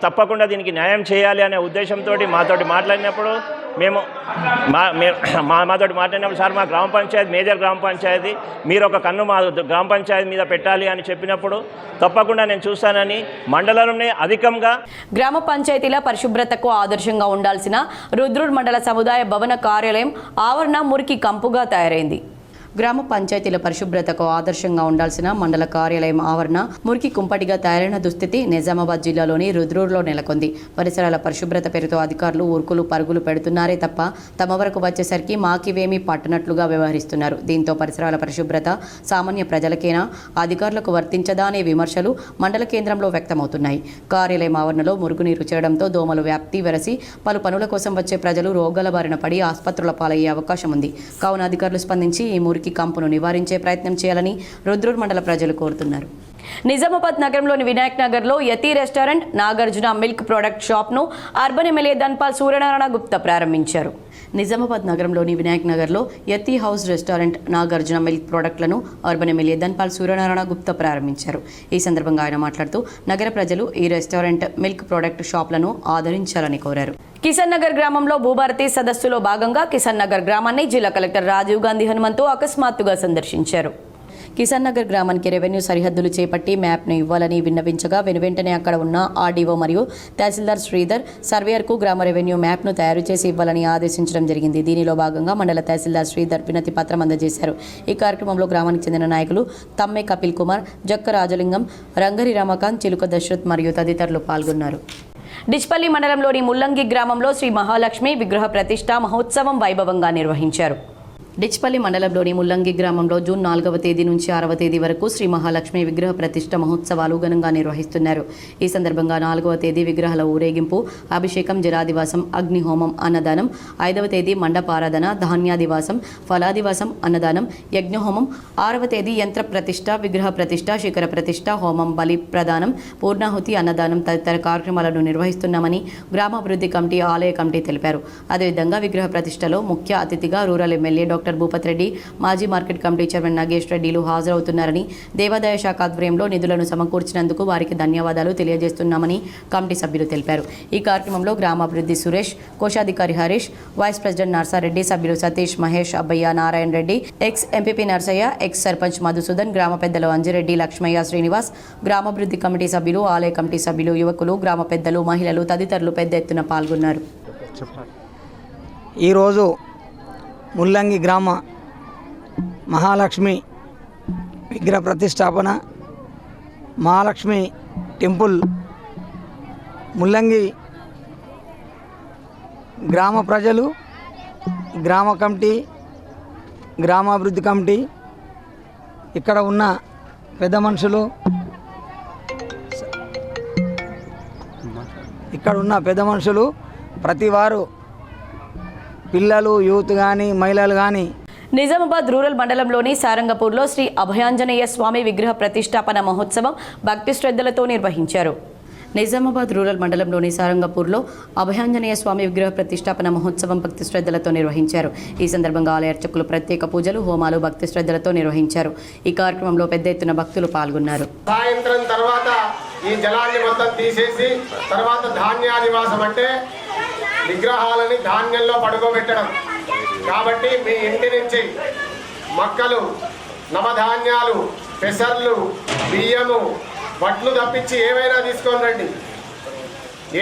తప్పకుండా దీనికి న్యాయం చేయాలి అనే ఉద్దేశంతో మాతోటి మాట్లాడినప్పుడు మాతోటి మాట్లాడినప్పుడు సార్ మా గ్రామ పంచాయతీ మేజర్ గ్రామ పంచాయతీ, మీరు ఒక కన్ను మా గ్రామ పంచాయతీ మీద పెట్టాలి అని చెప్పినప్పుడు తప్పకుండా నేను చూస్తానని మండలంలోనే అధికంగా గ్రామ పంచాయతీల పరిశుభ్రతకు ఆదర్శంగా ఉండాల్సిన రుద్రూర్ మండల సముదాయ భవన కార్యాలయం ఆవరణ మురికి కంపుగా తయారైంది. గ్రామ పంచాయతీల పరిశుభ్రతకు ఆదర్శంగా ఉండాల్సిన మండల కార్యాలయం ఆవరణ మురికి కుంపటిగా తయారైన దుస్థితి నిజామాబాద్ జిల్లాలోని రుద్రూరులో నెలకొంది. పరిసరాల పరిశుభ్రత పేరుతో అధికారులు ఊరుకులు పరుగులు పెడుతున్నారే తప్ప తమ వరకు వచ్చేసరికి మాకివేమీ పట్టనట్లుగా వ్యవహరిస్తున్నారు. దీంతో పరిసరాల పరిశుభ్రత సామాన్య ప్రజలకేనా, అధికారులకు వర్తించదా అనే విమర్శలు మండల కేంద్రంలో వ్యక్తమవుతున్నాయి. కార్యాలయం ఆవరణలో మురుగునీరు చేరడంతో దోమలు వ్యాప్తి వెరసి పలు పనుల కోసం వచ్చే ప్రజలు రోగాల బారిన పడి ఆసుపత్రుల పాలయ్యే అవకాశం ఉంది. కావున అధికారులు స్పందించి ఈ మురికి కంపును నివారించే ప్రయత్నం చేయాలని రుద్రూర్ మండల ప్రజలు కోరుతున్నారు. నిజామాబాద్ నగరంలోని వినాయక్ నగర్లో Yati restaurant, Nagarjuna milk product షాప్ను అర్బన్ ఎమ్మెల్యే ధన్పాల్ సూర్యనారాయణ గుప్తా ప్రారంభించారు. నిజామాబాద్ నగరంలోని వినాయక్ నగర్లో Yati house restaurant, Nagarjuna milk ప్రొడక్ట్లను అర్బన్ ఎమ్మెల్యే ధన్పాల్ సూర్యనారాయణ గుప్తా ప్రారంభించారు. ఈ సందర్భంగా ఆయన మాట్లాడుతూ నగర ప్రజలు ఈ రెస్టారెంట్, మిల్క్ ప్రొడక్ట్ షాప్లను ఆదరించాలని కోరారు. కిషన్ నగర్ గ్రామంలో భూభారతి సదస్సులో భాగంగా కిషన్ నగర్ గ్రామాన్ని జిల్లా కలెక్టర్ రాజీవ్ గాంధీ హనుమంతు అకస్మాత్తుగా సందర్శించారు. కిషన్ నగర్ గ్రామానికి రెవెన్యూ సరిహద్దులు చేపట్టి మ్యాప్ను ఇవ్వాలని విన్నవించగా వెనువెంటనే అక్కడ ఉన్న ఆర్డీఓ మరియు తహసీల్దార్ శ్రీధర్ సర్వేయర్కు గ్రామ రెవెన్యూ మ్యాప్ను తయారు చేసి ఇవ్వాలని ఆదేశించడం జరిగింది. దీనిలో భాగంగా మండల తహసీల్దార్ శ్రీధర్ వినతి పత్రం అందజేశారు. ఈ కార్యక్రమంలో గ్రామానికి చెందిన నాయకులు తమ్మె కపిల్ కుమార్, జక్క రాజలింగం, రంగరి రమకాంత్, చిలుక దశరథ్ మరియు తదితరులు పాల్గొన్నారు. డిచ్పల్లి మండలంలోని ముల్లంగి గ్రామంలో శ్రీ మహాలక్ష్మి విగ్రహ ప్రతిష్ఠ మహోత్సవం వైభవంగా నిర్వహించారు. డిచ్పల్లి మండలంలోని ముల్లంగి గ్రామంలో జూన్ 4వ తేదీ నుంచి 6వ తేదీ వరకు శ్రీ మహాలక్ష్మి విగ్రహ ప్రతిష్ఠ మహోత్సవాలు ఘనంగా నిర్వహిస్తున్నారు. ఈ సందర్భంగా 4వ తేదీ విగ్రహాల ఊరేగింపు, అభిషేకం, జలాదివాసం, అగ్నిహోమం, అన్నదానం, 5వ తేదీ మండపారాధన, ధాన్యాదివాసం, ఫలాదివాసం, అన్నదానం, యజ్ఞహోమం, 6వ తేదీ యంత్ర ప్రతిష్ఠ, విగ్రహ ప్రతిష్ఠ, శిఖర ప్రతిష్ఠ, హోమం, బలి ప్రదానం, పూర్ణాహుతి, అన్నదానం తదితర కార్యక్రమాలను నిర్వహిస్తున్నామని గ్రామాభివృద్ధి కమిటీ, ఆలయ కమిటీ తెలిపారు. అదేవిధంగా విగ్రహ ప్రతిష్టలో ముఖ్య అతిథిగా rural MLA doctor Bhupath Reddy, మాజీ మార్కెట్ కమిటీ చైర్మన్ నాగేష్ రెడ్డిలు హాజరవుతున్నారని, దేవాదాయ శాఖ ఆధ్వర్యంలో నిధులను సమకూర్చినందుకు వారికి ధన్యవాదాలు తెలియజేస్తున్నామని కమిటీ సభ్యులు తెలిపారు. ఈ కార్యక్రమంలో గ్రామాభివృద్ధి సురేష్, కోశాధికారి హరీష్, వైస్ ప్రెసిడెంట్ నర్సారెడ్డి, సభ్యులు Satish, Mahesh, Abbayya, Narayana Reddy, ex MPP Narsaiah, ex sarpanch Madhusudan, గ్రామ పెద్దలు అంజిరెడ్డి, లక్ష్మయ్య, శ్రీనివాస్, గ్రామాభివృద్ధి కమిటీ సభ్యులు, ఆలయ కమిటీ సభ్యులు, యువకులు, గ్రామ పెద్దలు, మహిళలు తదితరులు పెద్ద ఎత్తున పాల్గొన్నారు. ఈరోజు ముల్లంగి గ్రామ మహాలక్ష్మి విగ్రహ ప్రతిష్టాపన, మహాలక్ష్మి టెంపుల్ ముల్లంగి గ్రామ ప్రజలు, గ్రామ కమిటీ, గ్రామాభివృద్ధి కమిటీ, ఇక్కడ ఉన్న పెద్ద మనుషులు ప్రతి వారు, పిల్లలు, యూత్ కానీ, మహిళలు కానీ. నిజామాబాద్ రూరల్ మండలంలోని సారంగపూర్లో శ్రీ అభయాంజనేయ స్వామి విగ్రహ ప్రతిష్టాపన మహోత్సవం భక్తి శ్రద్ధలతో నిర్వహించారు. నిజామాబాద్ రూరల్ మండలంలోని సారంగపూర్లో అభయాంజనేయ స్వామి విగ్రహ ప్రతిష్టాపన మహోత్సవం భక్తి శ్రద్ధలతో నిర్వహించారు. ఈ సందర్భంగా ఆలయ అర్చకులు ప్రత్యేక పూజలు, హోమాలు భక్తి శ్రద్ధలతో నిర్వహించారు. ఈ కార్యక్రమంలో పెద్ద ఎత్తున భక్తులు పాల్గొన్నారు. సాయంత్రం తర్వాత ఈ జలాన్ని మొత్తం తీసేసి తర్వాత ధాన్యాదివాసం అంటే విగ్రహాలని ధాన్యంలో పడుకోబెట్టడం. కాబట్టి మీ ఇంటి నుంచి మొక్కలు, నవధాన్యాలు, పెసర్లు, బియ్యము, వడ్లు తప్పించి ఏవైనా తీసుకొని రండి.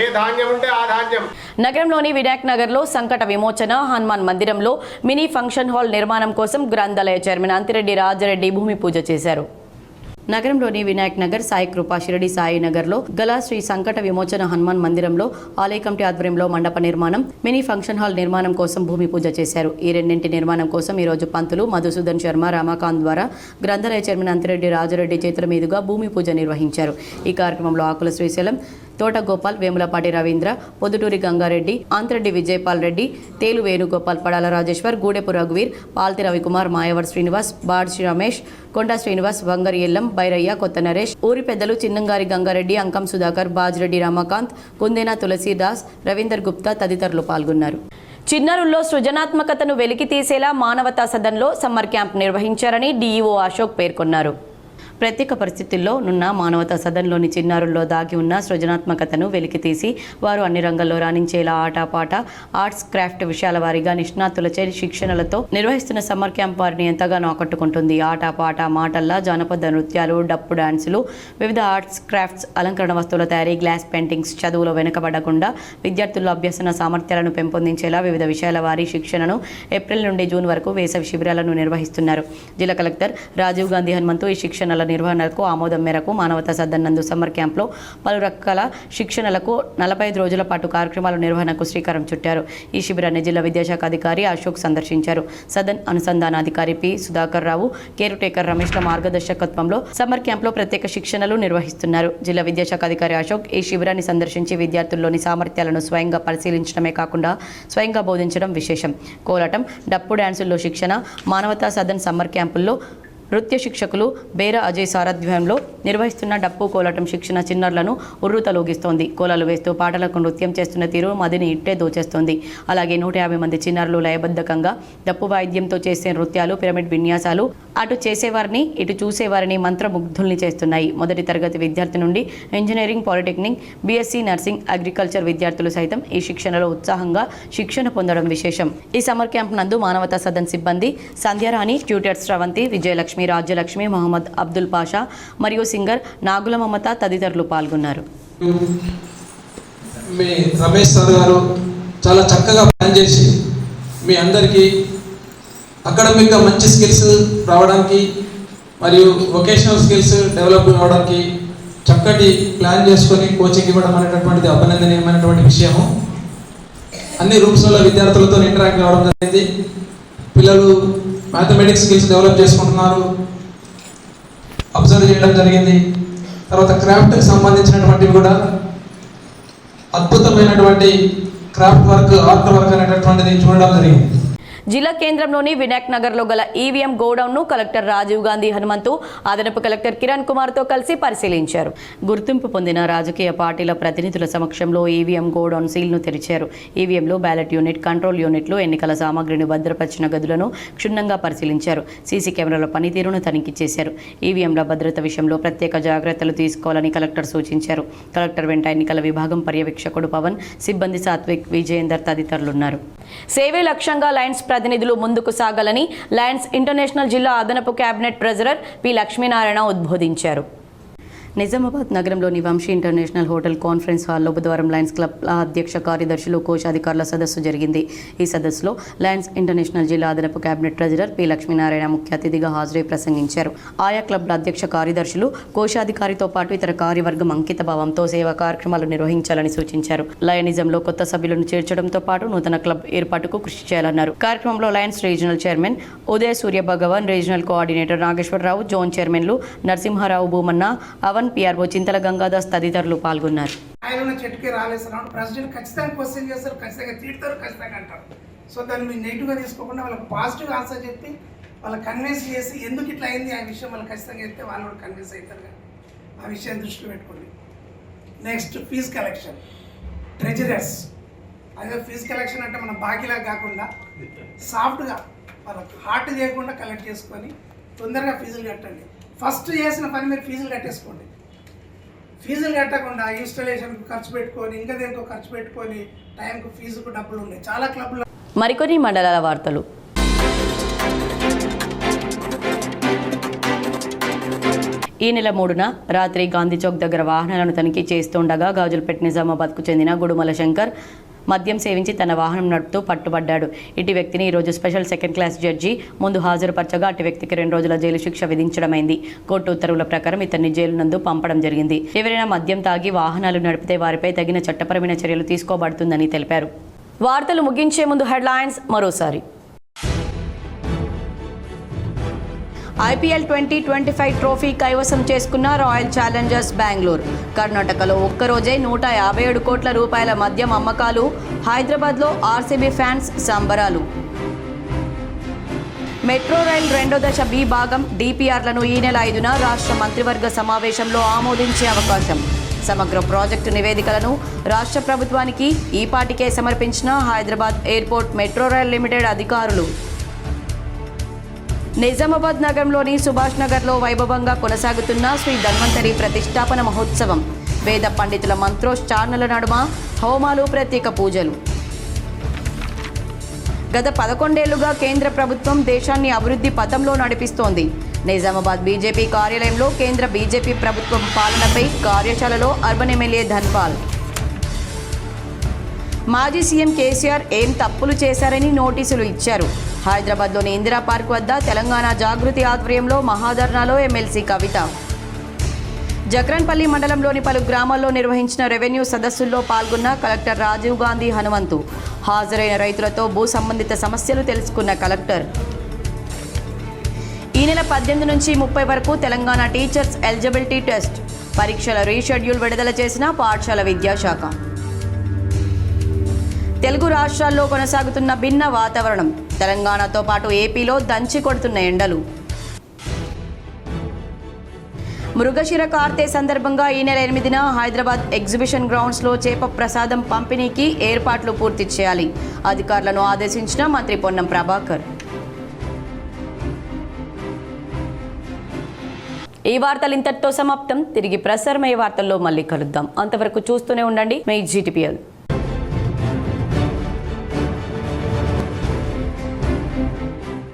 ఏ ధాన్యం ఉంటే ఆ ధాన్యం. నగరంలోని వినాయక్ నగర్లో సంకట విమోచన హనుమాన్ మందిరంలో మినీ ఫంక్షన్ హాల్ నిర్మాణం కోసం గ్రంథాలయ చైర్మన్ అంతిరెడ్డి రాజరెడ్డి భూమి పూజ చేశారు. నగరంలోని వినాయక్ నగర్, సాయి కృపా షిరడి సాయి నగర్లో గల శ్రీ సంకట విమోచన హనుమాన్ మందిరంలో ఆలయ కమిటీ ఆధ్వర్యంలో మండప నిర్మాణం, మినీ ఫంక్షన్ హాల్ నిర్మాణం కోసం భూమి పూజ చేశారు. ఈ రెండింటి నిర్మాణం కోసం ఈరోజు పంతులు మధుసూదన్ శర్మ, రమాకాంత్ ద్వారా గ్రంథాలయ చైర్మన్ అంతిరెడ్డి రాజరెడ్డి చేతుల మీదుగా భూమి పూజ నిర్వహించారు. ఈ కార్యక్రమంలో ఆకుల శ్రీశైలం, తోట గోపాల్, వేములపాటి రవీంద్ర, పొద్దుటూరి గంగారెడ్డి, ఆంత్రెడ్డి విజయపాల్ రెడ్డి, తేలు వేణుగోపాల్, పడాల రాజేశ్వర్, గూడెపు రఘువీర్, పాల్తి రవికుమార్, మాయవర్ శ్రీనివాస్, బాడ్చి రమేష్, కొండా శ్రీనివాస్, వంగరి ఎల్లం, బైరయ్య, కొత్త నరేష్, ఊరి పెద్దలు చిన్నంగారి గంగారెడ్డి, అంకం సుధాకర్, బాజిరెడ్డి రమాకాంత్, కుందేనా తులసీదాస్, రవీందర్ గుప్తా తదితరులు పాల్గొన్నారు. చిన్నారుల్లో సృజనాత్మకతను వెలికి తీసేలా మానవతా సదన్లో సమ్మర్ క్యాంప్ నిర్వహించారని డీఈఓ అశోక్ పేర్కొన్నారు. ప్రత్యేక పరిస్థితుల్లో నున్న మానవతా సదన్లోని చిన్నారుల్లో దాగి ఉన్న సృజనాత్మకతను వెలికితీసి వారు అన్ని రంగాల్లో రాణించేలా ఆటపాట, ఆర్ట్స్, క్రాఫ్ట్ విషయాల వారీగా నిష్ణాతులచే శిక్షణలతో నిర్వహిస్తున్న సమ్మర్ క్యాంప్ వారిని ఎంతగానో ఆకట్టుకుంటుంది. ఆటపాట, మాటల్లా జానపద నృత్యాలు, డప్పు డాన్సులు, వివిధ ఆర్ట్స్, క్రాఫ్ట్స్, అలంకరణ వస్తువుల తయారీ, గ్లాస్ పెయింటింగ్స్, చదువులో వెనుకబడకుండా విద్యార్థుల్లో అభ్యసన సామర్థ్యాలను పెంపొందించేలా వివిధ విషయాల వారి శిక్షణను ఏప్రిల్ నుండి జూన్ వరకు వేసవి శిబిరాలను నిర్వహిస్తున్నారు. జిల్లా కలెక్టర్ రాజీవ్ గాంధీ హనుమంతు ఈ శిక్షణల నిర్వహణకు ఆమోదం మేరకు మానవతా సదన్ నందు సమ్మర్ క్యాంప్లో పలు రకాల శిక్షణలకు 45 రోజుల పాటు కార్యక్రమాల నిర్వహణకు శ్రీకారం చుట్టారు. ఈ శిబిరాన్ని జిల్లా విద్యాశాఖ అధికారి అశోక్ సందర్శించారు. సదన్ అనుసంధానాధికారి పి సుధాకర్ రావు, కేర్ టేకర్ రమేష్ల మార్గదర్శకత్వంలో సమ్మర్ క్యాంప్లో ప్రత్యేక శిక్షణలు నిర్వహిస్తున్నారు. జిల్లా విద్యాశాఖ అధికారి అశోక్ ఈ శిబిరాన్ని సందర్శించి విద్యార్థుల్లోని సామర్థ్యాలను స్వయంగా పరిశీలించడమే కాకుండా స్వయంగా బోధించడం విశేషం. కోలాటం, డప్పు డ్యాన్సుల్లో శిక్షణ, మానవతా సదన్ సమ్మర్ క్యాంపుల్లో నృత్య శిక్షకులు బేర అజయ్ సారథ్యంలో నిర్వహిస్తున్న డప్పు కోలాటం శిక్షణ చిన్నారులను ఉర్రూతలూగిస్తోంది. కోలాలు వేస్తూ పాటలకు నృత్యం చేస్తున్న తీరు మదిని ఇట్టే దోచేస్తోంది. అలాగే 150 మంది చిన్నారులు లయబద్ధకంగా డప్పు వాయిద్యంతో చేసే నృత్యాలు, పిరమిడ్ విన్యాసాలు అటు చేసేవారిని ఇటు చూసేవారిని మంత్రముగ్ధుల్ని చేస్తున్నాయి. మొదటి తరగతి విద్యార్థి నుండి engineering, polytechnic, BSc nursing, agriculture విద్యార్థులు సైతం ఈ శిక్షణలో ఉత్సాహంగా శిక్షణ పొందడం విశేషం. ఈ సమ్మర్ క్యాంప్ నందు మానవతా సదన్ సిబ్బంది సంధ్యారాణి, ట్యూటర్స్ శ్రవంతి, విజయలక్ష్మి, రాజ్యలక్ష్మి, మొహమ్మద్ అబ్దుల్ పాషా మరియు సింగర్ నాగుల మమత తదితరులు పాల్గొన్నారు. మీ రమేష్ సార్ గారు చాలా చక్కగా ప్లాన్ చేసి మీ అందరికీ అకాడమిక్గా మంచి స్కిల్స్ రావడానికి మరియు వొకేషనల్ స్కిల్స్ డెవలప్ అవ్వడానికి చక్కటి ప్లాన్ చేసుకొని కోచింగ్ ఇవ్వడం అనేటటువంటిది అభినందనీయమైనటువంటి విషయము. అన్ని రూమ్స్లలో విద్యార్థులతో ఇంటరాక్ట్ అవ్వడం జరిగింది. పిల్లలు మ్యాథమెటిక్స్ స్కిల్స్ డెవలప్ చేసుకుంటున్నారు, అబ్జర్వ్ చేయడం జరిగింది. తర్వాత క్రాఫ్ట్కి సంబంధించినటువంటివి కూడా అద్భుతమైనటువంటి క్రాఫ్ట్ వర్క్, ఆర్ట్ వర్క్ అనేటటువంటిది చూడడం జరిగింది. జిల్లా కేంద్రంలోని వినాయక్ నగర్లో గల ఈవీఎం గోడౌన్ను కలెక్టర్ రాజీవ్ గాంధీ హనుమంతు అదనపు కలెక్టర్ కిరణ్ కుమార్తో కలిసి పరిశీలించారు. గుర్తింపు పొందిన రాజకీయ పార్టీల ప్రతినిధుల సమక్షంలో ఈవీఎం గోడౌన్ సీల్ను తెరిచారు. ఈవీఎంలో బ్యాలెట్ యూనిట్, కంట్రోల్ యూనిట్లు, ఎన్నికల సామాగ్రిని భద్రపరిచిన గదులను క్షుణ్ణంగా పరిశీలించారు. సీసీ కెమెరాల పనితీరును తనిఖీ చేశారు. ఈవీఎంల భద్రత విషయంలో ప్రత్యేక జాగ్రత్తలు తీసుకోవాలని కలెక్టర్ సూచించారు. కలెక్టర్ వెంట ఎన్నికల విభాగం పర్యవేక్షకుడు పవన్, సిబ్బంది సాత్విక్, విజయేందర్ తదితరులున్నారు. సేవే లక్ష్యంగా లయన్స్ ప్రతినిధులు ముందుకు సాగాలని లయన్స్ ఇంటర్నేషనల్ జిల్లా అదనపు క్యాబినెట్ ట్రెజరర్ పి లక్ష్మీనారాయణ ఉద్బోధించారు. నిజామాబాద్ నగరంలోని వంశీ ఇంటర్నేషనల్ హోటల్ కాన్ఫరెన్స్ హాల్లో బుధవారం లయన్స్ క్లబ్ అధ్యక్ష కార్యదర్శులు, కోశాధికారుల సదస్సు జరిగింది. ఈ సదస్సులో లయన్స్ ఇంటర్నేషనల్ జిల్లా అదనపు క్యాబినెట్ ట్రెజరర్ పి లక్ష్మీనారాయణ ముఖ్య అతిథిగా హాజరై ప్రసంగించారు. ఆయా క్లబ్ల అధ్యక్ష కార్యదర్శులు, కోశాధికారితో పాటు ఇతర కార్యవర్గం అంకిత భావంతో సేవా కార్యక్రమాలు నిర్వహించాలని సూచించారు. లయనిజంలో కొత్త సభ్యులను చేర్చడంతో పాటు నూతన క్లబ్ ఏర్పాటుకు కృషి చేయాలన్నారు. కార్యక్రమంలో లయన్స్ రీజనల్ చైర్మన్ ఉదయ సూర్య భగవాన్, రీజనల్ కోఆర్డినేటర్ నాగేశ్వరరావు, జోన్ చైర్మన్లు నరసింహారావు, భూమన్న, అవన్, పిఆర్ఓ చింతల గంగాదాస్ తదితరులు పాల్గొన్నారు. ఆయన చెట్టుకి రాలేస్తున్నాడు, ప్రెసిడెంట్ ఖచ్చితంగా క్వశ్చన్ చేస్తారు, ఖచ్చితంగా తీరుతారు, ఖచ్చితంగా అంటారు. సో దాన్ని మీరు నెగిటివ్గా తీసుకోకుండా వాళ్ళకి పాజిటివ్ ఆన్సర్ చెప్పి వాళ్ళకి కన్విన్స్ చేసి ఎందుకు ఇట్లా అయింది ఆ విషయం వాళ్ళు ఖచ్చితంగా చెప్తే వాళ్ళు కూడా కన్విన్స్ అవుతారు. ఆ విషయాన్ని దృష్టిలో పెట్టుకోండి. Next fee collection, treasurers. అదే ఫీజు కలెక్షన్ అంటే మన బాకీలా కాకుండా సాఫ్ట్గా వాళ్ళకి హార్ట్ చేయకుండా కలెక్ట్ చేసుకొని తొందరగా ఫీజులు కట్టండి. ఫస్ట్ చేసిన పని మీరు ఫీజులు కట్టేసుకోండి. ఫీజులు కట్టకుండా ఇన్స్టాలేషన్కు ఖర్చు పెట్టుకొని ఇంకా దేనికో ఖర్చు పెట్టుకొని టైంకు ఫీజుకు డబ్బులు ఉన్నాయి చాలా క్లబ్లు. మరికొన్ని మండలాల వార్తలు. ఈ నెల 3న రాత్రి గాంధీ చౌక్ దగ్గర వాహనాలను తనిఖీ చేస్తుండగా గాజులపేట నిజామాబాద్కు చెందిన గుడుమల శంకర్ మద్యం సేవించి తన వాహనం నడుపుతూ పట్టుబడ్డాడు. ఇటు వ్యక్తిని ఈరోజు స్పెషల్ సెకండ్ క్లాస్ జడ్జి ముందు హాజరుపరచగా అటు వ్యక్తికి 2 రోజుల జైలు శిక్ష విధించడమైంది. కోర్టు ఉత్తర్వుల ప్రకారం ఇతన్ని జైలు నందు పంపడం జరిగింది. ఎవరైనా మద్యం తాగి వాహనాలు నడిపితే వారిపై తగిన చట్టపరమైన చర్యలు తీసుకోబడుతుందని తెలిపారు. వార్తలు ముగించే ముందు హెడ్లైన్స్ మరోసారి. IPL 2025 ట్రోఫీ కైవసం చేసుకున్న రాయల్ ఛాలెంజర్స్ బెంగళూరు. కర్ణాటకలో ఒక్కరోజే 157 కోట్ల రూపాయల మద్యం అమ్మకాలు. హైదరాబాద్లో RCB ఫ్యాన్స్ సంబరాలు. మెట్రో రైల్ 2వ దశ B భాగం DPRలను ఈ నెల 5న రాష్ట్ర మంత్రివర్గ సమావేశంలో ఆమోదించే అవకాశం. సమగ్ర ప్రాజెక్టు నివేదికలను రాష్ట్ర ప్రభుత్వానికి ఈపాటికే సమర్పించిన Hyderabad airport metro rail limited అధికారులు. నిజామాబాద్ నగరంలోని సుభాష్ నగర్లో వైభవంగా కొనసాగుతున్న శ్రీ ధన్వంతరి ప్రతిష్టాపన మహోత్సవం. వేద పండితుల మంత్రోచ్చారణల నడుమ హోమాలు, ప్రత్యేక పూజలు. గత 11 ఏళ్లుగా కేంద్ర ప్రభుత్వం దేశాన్ని అభివృద్ధి పథంలో నడిపిస్తోంది. నిజామాబాద్ బీజేపీ కార్యాలయంలో కేంద్ర బీజేపీ ప్రభుత్వం పాలనపై కార్యశాలలో అర్బన్ ఎమ్మెల్యే ధన్పాల్. మాజీ సీఎం కేసీఆర్ ఏం తప్పులు చేశారని నోటీసులు ఇచ్చారు. హైదరాబాద్లోని ఇందిరా పార్క్ వద్ద తెలంగాణ జాగృతి ఆధ్వర్యంలో మహాధర్నాలో ఎమ్మెల్సీ కవిత. జక్రన్పల్లి మండలంలోని పలు గ్రామాల్లో నిర్వహించిన రెవెన్యూ సదస్సుల్లో పాల్గొన్న కలెక్టర్ రాజీవ్ గాంధీ హనుమంతు. హాజరైన రైతులతో భూ సంబంధిత సమస్యలు తెలుసుకున్న కలెక్టర్. ఈ నెల 18 నుంచి 30 వరకు తెలంగాణ టీచర్స్ ఎలిజిబిలిటీ టెస్ట్ పరీక్షల రీషెడ్యూల్ విడుదల చేసిన పాఠశాల విద్యాశాఖ. తెలుగు రాష్ట్రాల్లో కొనసాగుతున్న భిన్న వాతావరణం. తెలంగాణతో పాటు ఏపీలో దంచి కొడుతున్న ఎండలు. మృగశిర కార్తె సందర్భంగా ఈ నెల 8న హైదరాబాద్ ఎగ్జిబిషన్ గ్రౌండ్స్లో చేప ప్రసాదం పంపిణీకి ఏర్పాట్లు పూర్తి చేయాలి. అధికారులను ఆదేశించిన మంత్రి పొన్నం ప్రభాకర్. ఈ వార్తలు ఇంతటితో సమాప్తం. తిరిగి ప్రసారమయ్యే వార్తల్లో మళ్ళీ కలుద్దాం. అంతవరకు చూస్తూనే ఉండండి మై జీటీపీఎల్.